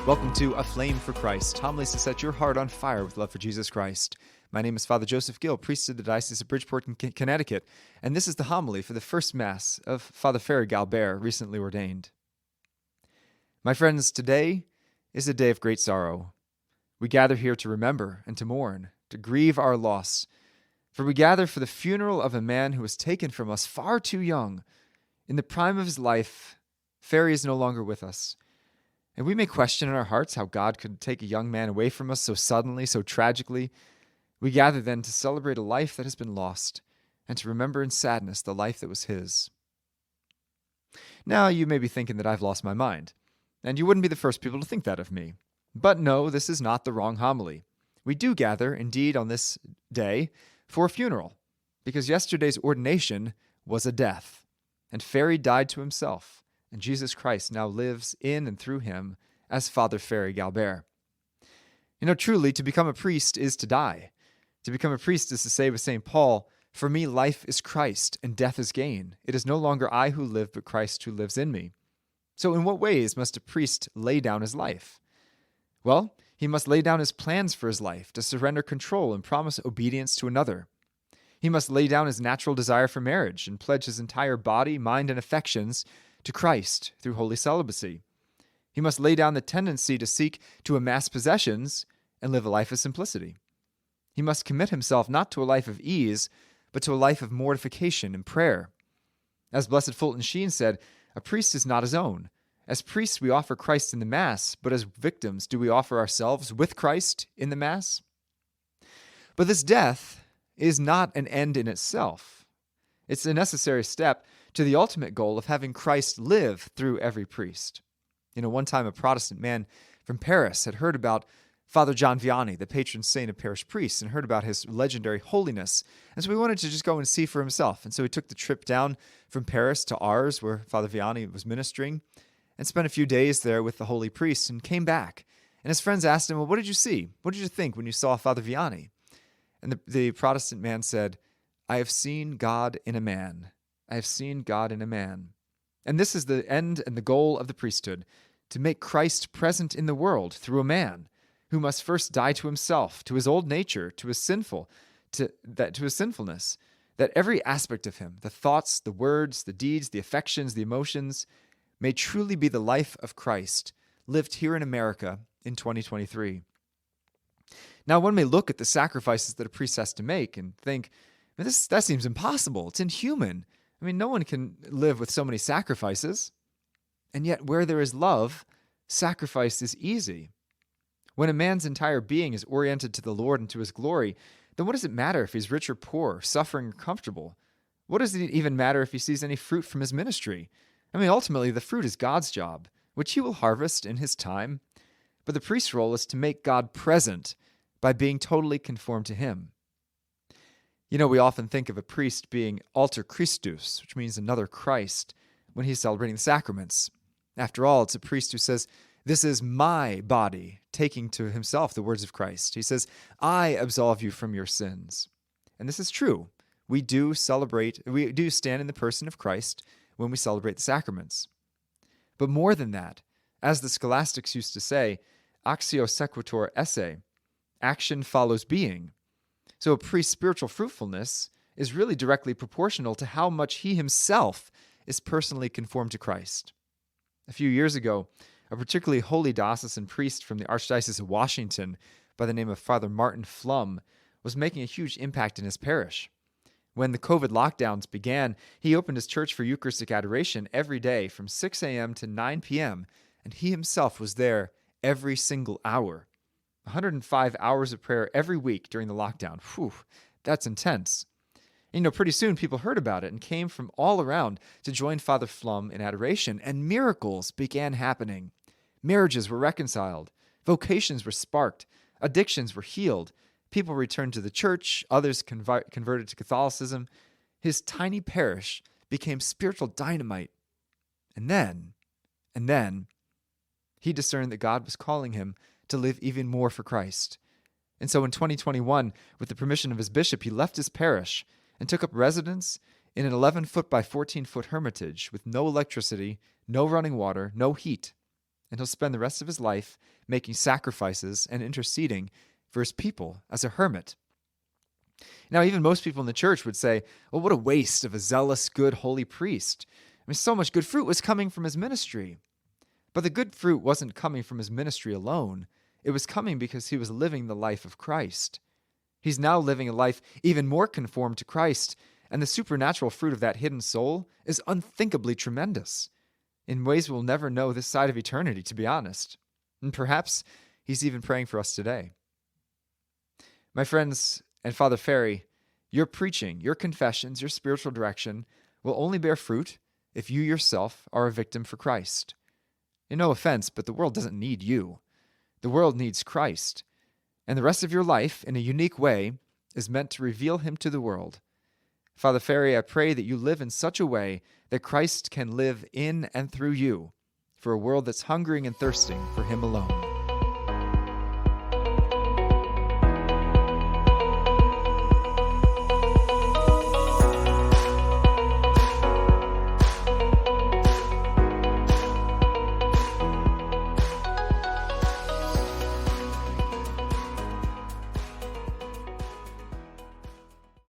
Welcome to Aflame for Christ, homilies to set your heart on fire with love for Jesus Christ. My name is Father Joseph Gill, priest of the Diocese of Bridgeport, Connecticut, and this is the homily for the first Mass of Father Ferry Galbert, recently ordained. My friends, today is a day of great sorrow. We gather here to remember and to mourn, to grieve our loss, for we gather for the funeral of a man who was taken from us far too young. In the prime of his life, Ferry is no longer with us. And we may question in our hearts how God could take a young man away from us so suddenly, so tragically. We gather then to celebrate a life that has been lost and to remember in sadness the life that was his. Now, you may be thinking that I've lost my mind, and you wouldn't be the first people to think that of me. But no, this is not the wrong homily. We do gather, indeed, on this day for a funeral, because yesterday's ordination was a death, and Ferry died to himself. And Jesus Christ now lives in and through him as Father Ferry Galbert. You know, truly, to become a priest is to die. To become a priest is to say with St. Paul, "For me life is Christ, and death is gain. It is no longer I who live, but Christ who lives in me." So in what ways must a priest lay down his life? Well, he must lay down his plans for his life, to surrender control and promise obedience to another. He must lay down his natural desire for marriage and pledge his entire body, mind, and affections to Christ through holy celibacy. He must lay down the tendency to seek to amass possessions and live a life of simplicity. He must commit himself not to a life of ease, but to a life of mortification and prayer. As Blessed Fulton Sheen said, a priest is not his own. As priests, we offer Christ in the Mass, but as victims, do we offer ourselves with Christ in the Mass? But this death is not an end in itself. It's a necessary step to the ultimate goal of having Christ live through every priest. You know, one time a Protestant man from Paris had heard about Father John Vianney, the patron saint of parish priests, and heard about his legendary holiness. And so he wanted to just go and see for himself. And so he took the trip down from Paris to Ars, where Father Vianney was ministering, and spent a few days there with the holy priest and came back. And his friends asked him, "Well, what did you see? What did you think when you saw Father Vianney?" And the Protestant man said, "I have seen God in a man. I have seen God in a man." And this is the end and the goal of the priesthood, to make Christ present in the world through a man who must first die to himself, to his old nature, to his sinfulness, that every aspect of him, the thoughts, the words, the deeds, the affections, the emotions, may truly be the life of Christ lived here in America in 2023. Now, one may look at the sacrifices that a priest has to make and think, that seems impossible. It's inhuman. I mean, no one can live with so many sacrifices. And yet, where there is love, sacrifice is easy. When a man's entire being is oriented to the Lord and to his glory, then what does it matter if he's rich or poor, suffering or comfortable? What does it even matter if he sees any fruit from his ministry? I mean, ultimately, the fruit is God's job, which he will harvest in his time. But the priest's role is to make God present by being totally conformed to him. You know, we often think of a priest being alter Christus, which means another Christ, when he's celebrating the sacraments. After all, it's a priest who says, "This is my body," taking to himself the words of Christ. He says, "I absolve you from your sins." And this is true. We do stand in the person of Christ when we celebrate the sacraments. But more than that, as the scholastics used to say, actio sequitur esse, action follows being. So a priest's spiritual fruitfulness is really directly proportional to how much he himself is personally conformed to Christ. A few years ago, a particularly holy diocesan priest from the Archdiocese of Washington by the name of Father Martin Flum was making a huge impact in his parish. When the COVID lockdowns began, he opened his church for Eucharistic adoration every day from 6 a.m. to 9 p.m., and he himself was there every single hour. 105 hours of prayer every week during the lockdown. Whew, that's intense. And, you know, pretty soon people heard about it and came from all around to join Father Flum in adoration, and miracles began happening. Marriages were reconciled, vocations were sparked, addictions were healed, people returned to the church, others converted to Catholicism. His tiny parish became spiritual dynamite. And then, he discerned that God was calling him to live even more for Christ. And so in 2021, with the permission of his bishop, he left his parish and took up residence in an 11-foot by 14-foot hermitage with no electricity, no running water, no heat. and he'll spend the rest of his life making sacrifices and interceding for his people as a hermit. Now, even most people in the church would say, well, what a waste of a zealous, good, holy priest. I mean, so much good fruit was coming from his ministry. But the good fruit wasn't coming from his ministry alone. It was coming because he was living the life of Christ. He's now living a life even more conformed to Christ, and the supernatural fruit of that hidden soul is unthinkably tremendous, in ways we'll never know this side of eternity, to be honest. And perhaps he's even praying for us today. My friends and Father Ferry, your preaching, your confessions, your spiritual direction will only bear fruit if you yourself are a victim for Christ. And no offense, but the world doesn't need you. The world needs Christ. And the rest of your life, in a unique way, is meant to reveal him to the world. Father Ferry, I pray that you live in such a way that Christ can live in and through you for a world that's hungering and thirsting for him alone.